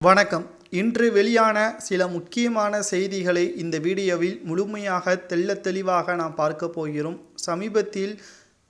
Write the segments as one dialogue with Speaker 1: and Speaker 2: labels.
Speaker 1: வணக்கம். இன்று வெளியான சில முக்கியமான செய்திகளை இந்த வீடியோவில் முழுமையாக தெளிவாக நாம் பார்க்க போகிறோம். சமீபத்தில்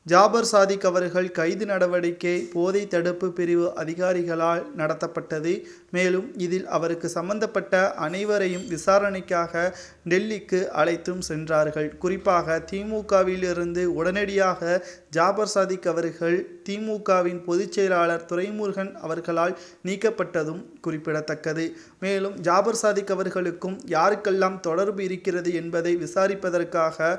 Speaker 1: ஜாபர் சாதிக் அவர்கள் கைது நடவடிக்கை போதை தடுப்பு பிரிவு அதிகாரிகளால் நடத்தப்பட்டது. மேலும் இதில் அவருக்கு சம்பந்தப்பட்ட அனைவரையும் விசாரணைக்காக டெல்லிக்கு அழைத்தும் சென்றார்கள். குறிப்பாக திமுகவிலிருந்து உடனடியாக ஜாபர் சாதிக் அவர்கள் திமுகவின் பொதுச் செயலாளர் துரைமுருகன் அவர்களால் நீக்கப்பட்டதும் குறிப்பிடத்தக்கது. மேலும் ஜாபர் சாதிக் அவர்களுக்கும் யாருக்கெல்லாம் தொடர்பு இருக்கிறது என்பதை விசாரிப்பதற்காக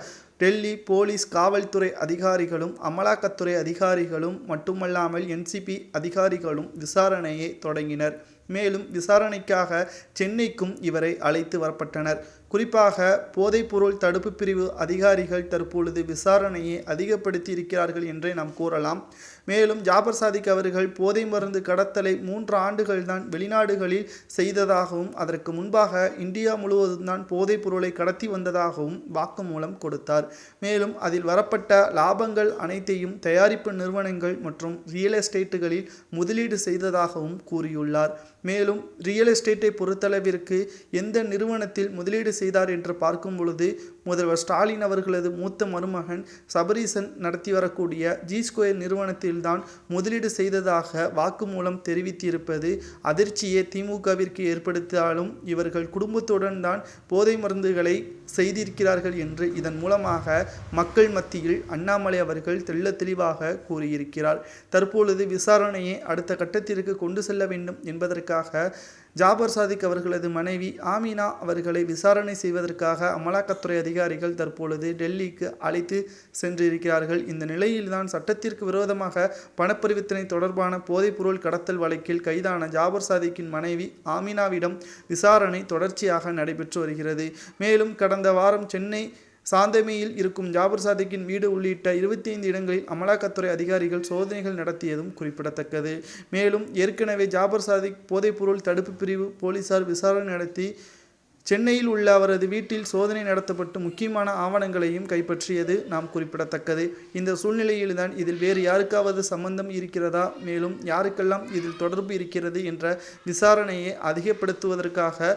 Speaker 1: டெல்லி போலீஸ் காவல்துறை அதிகாரிகளும் அமலாக்கத்துறை அதிகாரிகளும் மட்டுமல்லாமல் என்சிபி அதிகாரிகளும் விசாரணையை தொடங்கினர். மேலும் விசாரணைக்காக சென்னைக்கும் இவரை அழைத்து வரப்பட்டனர். குறிப்பாக போதைப்பொருள் தடுப்பு பிரிவு அதிகாரிகள் தற்பொழுது விசாரணையை அதிகப்படுத்தி இருக்கிறார்கள் என்றே நாம் கூறலாம். மேலும் ஜாபர் சாதிக் அவர்கள் போதை மருந்து கடத்தலை 3 ஆண்டுகள் தான் வெளிநாடுகளில் செய்ததாகவும் அதற்கு முன்பாக இந்தியா முழுவதும் தான் போதைப் பொருளை கடத்தி வந்ததாகவும் வாக்குமூலம் கொடுத்தார். மேலும் அதில் வரப்பட்ட லாபங்கள் அனைத்தையும் தயாரிப்பு நிறுவனங்கள் மற்றும் ரியல் எஸ்டேட்டுகளில் முதலீடு செய்ததாகவும் கூறியுள்ளார். மேலும் ரியல் எஸ்டேட்டை பொறுத்தளவிற்கு எந்த நிறுவனத்தில் முதலீடு செய்தார் என்று பார்க்கும் பொழுது முதல்வர் ஸ்டாலின் அவர்களது மூத்த மருமகன் சபரீசன் நடத்தி வரக்கூடிய ஜி ஸ்கொயர் நிறுவனத்தில்தான் முதலீடு செய்ததாக வாக்குமூலம் தெரிவித்திருப்பது அதிர்ச்சியை திமுகவிற்கு ஏற்படுத்தினாலும் இவர்கள் குடும்பத்துடன் தான் போதை மருந்துகளை செய்திருக்கிறார்கள் என்று இதன் மூலமாக மக்கள் மத்தியில் அண்ணாமலை அவர்கள் தெளிவாக கூறியிருக்கிறார். தற்பொழுது விசாரணையை அடுத்த கட்டத்திற்கு கொண்டு செல்ல வேண்டும் என்பதற்காக ஜாபர் சாதிக் அவர்களது மனைவி ஆமினா அவர்களை விசாரணை செய்வதற்காக அமலாக்கத்துறை அதிகாரிகள் தற்பொழுது டெல்லிக்கு அழைத்து சென்றிருக்கிறார்கள். இந்த நிலையில்தான் சட்டத்திற்கு விரோதமாக பணப்பரிவர்த்தனை தொடர்பான போதைப்பொருள் கடத்தல் வழக்கில் கைதான ஜாபர் சாதிக்கின் மனைவி ஆமினாவிடம் விசாரணை தொடர்ச்சியாக நடைபெற்று வருகிறது. மேலும் கடந்த வாரம் சென்னை சாந்தமையில் இருக்கும் ஜாபர் சாதிக்கின் வீடு உள்ளிட்ட 25 இடங்களில் அமலாக்கத்துறை அதிகாரிகள் சோதனைகள் நடத்தியதும் குறிப்பிடத்தக்கது. மேலும் ஏற்கனவே ஜாபர் சாதிக் போதைப்பொருள் தடுப்பு பிரிவு போலீசார் விசாரணை நடத்தி சென்னையில் உள்ள அவரது வீட்டில் சோதனை நடத்தப்பட்டு முக்கியமான ஆவணங்களையும் கைப்பற்றியது நாம் குறிப்பிடத்தக்கது. இந்த சூழ்நிலையில்தான் இதில் வேறு யாருக்காவது சம்பந்தம் இருக்கிறதா, மேலும் யாருக்கெல்லாம் இதில் தொடர்பு இருக்கிறது என்ற விசாரணையை அதிகப்படுத்துவதற்காக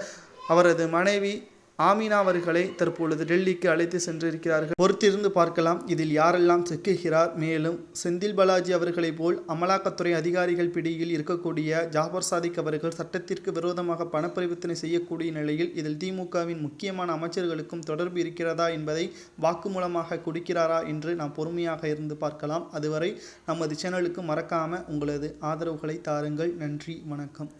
Speaker 1: அவரது மனைவி ஆமினா அவர்களை தற்பொழுது டெல்லிக்கு அழைத்து சென்றிருக்கிறார்கள். பொறுத்திருந்து பார்க்கலாம் இதில் யாரெல்லாம் சிக்குகிறார். மேலும் செந்தில் பாலாஜி அவர்களைப் போல் அமலாக்கத்துறை அதிகாரிகள் பிடியில் இருக்கக்கூடிய ஜாபர் சாதிக் அவர்கள் சட்டத்திற்கு விரோதமாக பணப்பரிவர்த்தனை செய்யக்கூடிய நிலையில் இதில் திமுகவின் முக்கியமான அமைச்சர்களுக்கும் தொடர்பு இருக்கிறதா என்பதை வாக்குமூலமாக கொடுக்கிறாரா என்று நாம் பொறுமையாக இருந்து பார்க்கலாம். அதுவரை நமது சேனலுக்கு மறக்காம உங்களது ஆதரவுகளை தாருங்கள். நன்றி, வணக்கம்.